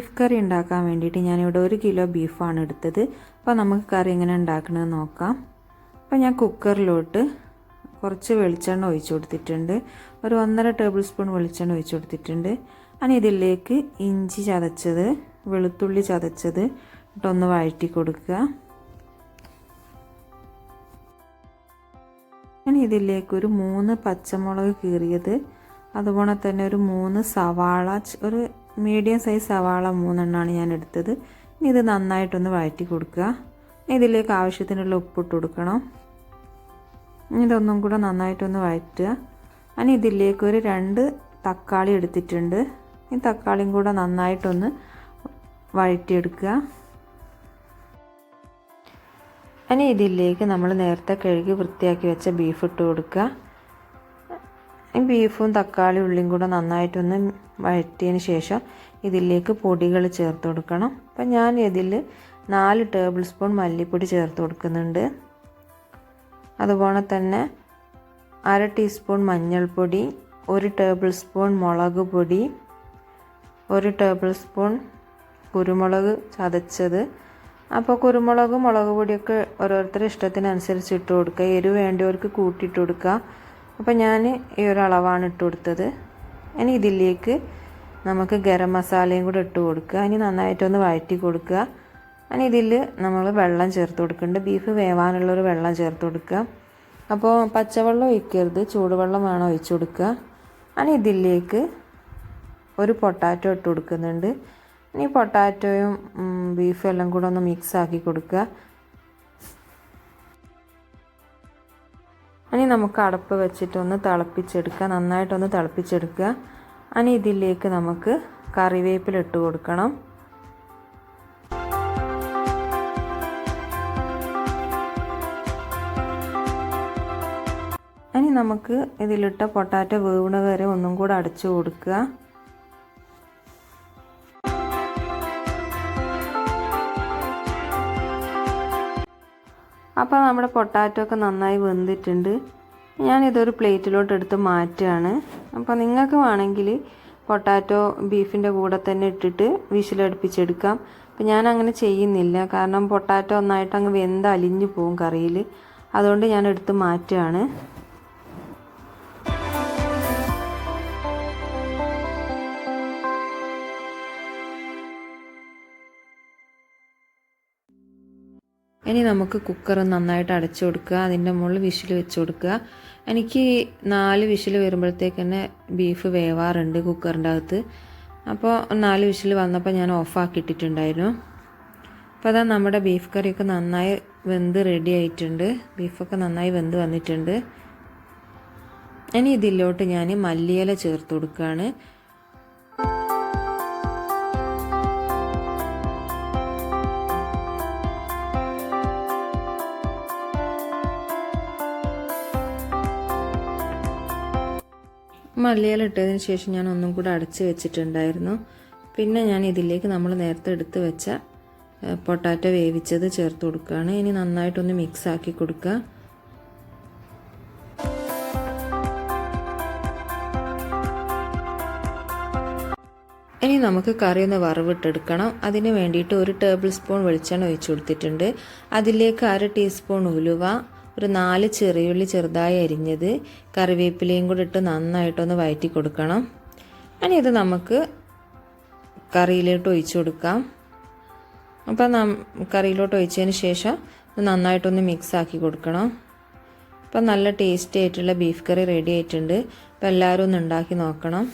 Beef കറി ഉണ്ടാക്കാൻ വേണ്ടിയിട്ട് ഞാനിവിടെ 1 കിലോ ബീഫാണ് എടുത്തത്. അപ്പോൾ നമുക്ക് കറി എങ്ങനെ ഉണ്ടാക്കണമെന്ന് നോക്കാം. അപ്പോൾ ഞാൻ കുക്കറിലോട്ട് കുറച്ച് വെളിച്ചെണ്ണ ഒഴിച്ചു കൊടുത്തിട്ടുണ്ട്. ഒരു 1.5 ടേബിൾ സ്പൂൺ വെളിച്ചെണ്ണ ഒഴിച്ചു കൊടുത്തിട്ടുണ്ട്. അങ്ങനെ ഇതിലേക്ക് ഇഞ്ചി ചതച്ചത്, വെളുത്തുള്ളി ചതച്ചത് ഇട്ടൊന്ന് വഴറ്റി കൊടുക്കുക. അങ്ങനെ ഇതിലേക്ക് ഒരു 3 പച്ചമുളക് കീറിയത്, അതുപോലെ തന്നെ ഒരു 3 സവാള, ഒരു മീഡിയം സൈസ് സവാള 3 എണ്ണമാണ് ഞാൻ എടുത്തത്. ഇനി ഇത് നന്നായിട്ടൊന്ന് വഴറ്റി കൊടുക്കുക. ഇതിലേക്ക് ആവശ്യത്തിനുള്ള ഉപ്പിട്ട് കൊടുക്കണം. ഇതൊന്നും കൂടെ നന്നായിട്ടൊന്ന് വഴറ്റുക. അങ്ങനെ ഇതിലേക്ക് ഒരു 2 തക്കാളി എടുത്തിട്ടുണ്ട്. ഈ തക്കാളിയും കൂടെ നന്നായിട്ടൊന്ന് വഴറ്റിയെടുക്കുക. ഇനി ഇതിലേക്ക് നമ്മൾ നേരത്തെ കഴുകി വൃത്തിയാക്കി വെച്ച ബീഫ് ഇട്ട് കൊടുക്കുക. ഈ ബീഫും തക്കാളി ഉള്ളിയും കൂടെ നന്നായിട്ടൊന്ന് വഴറ്റിയതിന് ശേഷം ഇതിലേക്ക് പൊടികൾ ചേർത്ത് കൊടുക്കണം. അപ്പം ഞാൻ ഇതിൽ 4 ടേബിൾ സ്പൂൺ മല്ലിപ്പൊടി ചേർത്ത് കൊടുക്കുന്നുണ്ട്. അതുപോലെ തന്നെ 1/2 ടീസ്പൂൺ മഞ്ഞൾപ്പൊടി, 1 ടേബിൾ സ്പൂൺ മുളക് പൊടി, 1 ടേബിൾ സ്പൂൺ കുരുമുളക് ചതച്ചത്. അപ്പോൾ കുരുമുളകും മുളക് പൊടിയൊക്കെ ഓരോരുത്തരുടെ ഇഷ്ടത്തിനനുസരിച്ച് ഇട്ട് കൊടുക്കുക. എരിവ് വേണ്ടവർക്ക് കൂട്ടിയിട്ട് കൊടുക്കുക. അപ്പോൾ ഞാൻ ഈ ഒരു അളവാണ് ഇട്ട് കൊടുത്തത്. ഇനി ഇതിലേക്ക് നമുക്ക് ഗരം മസാലയും കൂടെ ഇട്ട് കൊടുക്കുക. ഇനി നന്നായിട്ടൊന്ന് വഴറ്റി കൊടുക്കുക. ഇനി ഇതിൽ നമ്മൾ വെള്ളം ചേർത്ത് കൊടുക്കുന്നുണ്ട്. ബീഫ് വേവാനുള്ളൊരു വെള്ളം ചേർത്ത് കൊടുക്കുക. അപ്പോൾ പച്ചവെള്ളം ഒഴിക്കരുത്, ചൂടുവെള്ളം വേണം ഒഴിച്ചു കൊടുക്കുക. ഇനി ഇതിലേക്ക് ഒരു പൊട്ടാറ്റോ ഇട്ട് കൊടുക്കുന്നുണ്ട്. ഇനി പൊട്ടാറ്റോയും ബീഫും എല്ലാം കൂടെ ഒന്ന് മിക്സ് ആക്കി കൊടുക്കുക. ഇനി നമുക്ക് അടപ്പ് വെച്ചിട്ടൊന്ന് തിളപ്പിച്ചെടുക്കുക, നന്നായിട്ടൊന്ന് തിളപ്പിച്ചെടുക്കുക. ഇനി ഇതിലേക്ക് നമുക്ക് കറിവേപ്പില ഇട്ട് കൊടുക്കണം. ഇനി നമുക്ക് ഇതിലിട്ട പൊട്ടാറ്റോ വേവണ വരെ ഒന്നും കൂടെ അടച്ചു കൊടുക്കുക. അപ്പോൾ നമ്മുടെ പൊട്ടാറ്റോ ഒക്കെ നന്നായി വെന്തിട്ടുണ്ട്. ഞാനിതൊരു പ്ലേറ്റിലോട്ട് എടുത്ത് മാറ്റുകയാണ്. അപ്പോൾ നിങ്ങൾക്ക് വേണമെങ്കിൽ പൊട്ടാറ്റോ ബീഫിൻ്റെ കൂടെ തന്നെ ഇട്ടിട്ട് വിസിലടുപ്പിച്ചെടുക്കാം. അപ്പോൾ ഞാൻ അങ്ങനെ ചെയ്യുന്നില്ല, കാരണം പൊട്ടാറ്റോ ഒന്നായിട്ട് അങ്ങ് വെന്ത് അലിഞ്ഞു പോകും കറിയിൽ. അതുകൊണ്ട് ഞാൻ എടുത്ത് മാറ്റുകയാണ്. ഇനി നമുക്ക് കുക്കർ നന്നായിട്ട് അടച്ചു കൊടുക്കുക. അതിൻ്റെ മുകളിൽ വിസിൽ വെച്ച് കൊടുക്കുക. എനിക്ക് 4 വിസിൽ വരുമ്പോഴത്തേക്ക് തന്നെ ബീഫ് വേവാറുണ്ട് കുക്കറിൻ്റെ അകത്ത്. അപ്പോൾ 4 വിസിൽ വന്നപ്പോൾ ഞാൻ ഓഫാക്കിയിട്ടിട്ടുണ്ടായിരുന്നു. അപ്പോൾ അതാ നമ്മുടെ ബീഫ് കറിയൊക്കെ നന്നായി വെന്ത് റെഡി ആയിട്ടുണ്ട്. ബീഫൊക്കെ നന്നായി വെന്ത് വന്നിട്ടുണ്ട്. ഇനി ഇതിലോട്ട് ഞാൻ മല്ലിയില ചേർത്ത് കൊടുക്കുകയാണ്. മല്ലിയില ഇട്ടതിന് ശേഷം ഞാൻ ഒന്നും കൂടെ അടച്ച് വെച്ചിട്ടുണ്ടായിരുന്നു. പിന്നെ ഞാൻ ഇതിലേക്ക് നമ്മൾ നേരത്തെ എടുത്ത് വെച്ച പൊട്ടാറ്റോ വേവിച്ചത് ചേർത്ത് കൊടുക്കുകയാണ്. ഇനി നന്നായിട്ടൊന്ന് മിക്സ് ആക്കി കൊടുക്കുക. ഇനി നമുക്ക് കറി ഒന്ന് വറവിട്ടെടുക്കണം. അതിന് വേണ്ടിയിട്ട് 1 ടേബിൾ സ്പൂൺ വെളിച്ചെണ്ണ ഒഴിച്ചു കൊടുത്തിട്ടുണ്ട്. അതിലേക്ക് 1/2 ടീസ്പൂൺ ഉലുവ, ഒരു 4 ചെറിയുള്ളി ചെറുതായി അരിഞ്ഞത്, കറിവേപ്പിലയും കൂടി ഇട്ട് നന്നായിട്ടൊന്ന് വഴറ്റി കൊടുക്കണം. ഇനി ഇത് നമുക്ക് കറിയിലോട്ട് ഒഴിച്ചു കൊടുക്കാം. അപ്പം കറിയിലോട്ട് ഒഴിച്ചതിന് ശേഷം നന്നായിട്ടൊന്ന് മിക്സ് ആക്കി കൊടുക്കണം. അപ്പം നല്ല ടേസ്റ്റി ആയിട്ടുള്ള ബീഫ് കറി റെഡി ആയിട്ടുണ്ട്. അപ്പോൾ എല്ലാവരും ഒന്ന് ഉണ്ടാക്കി നോക്കണം.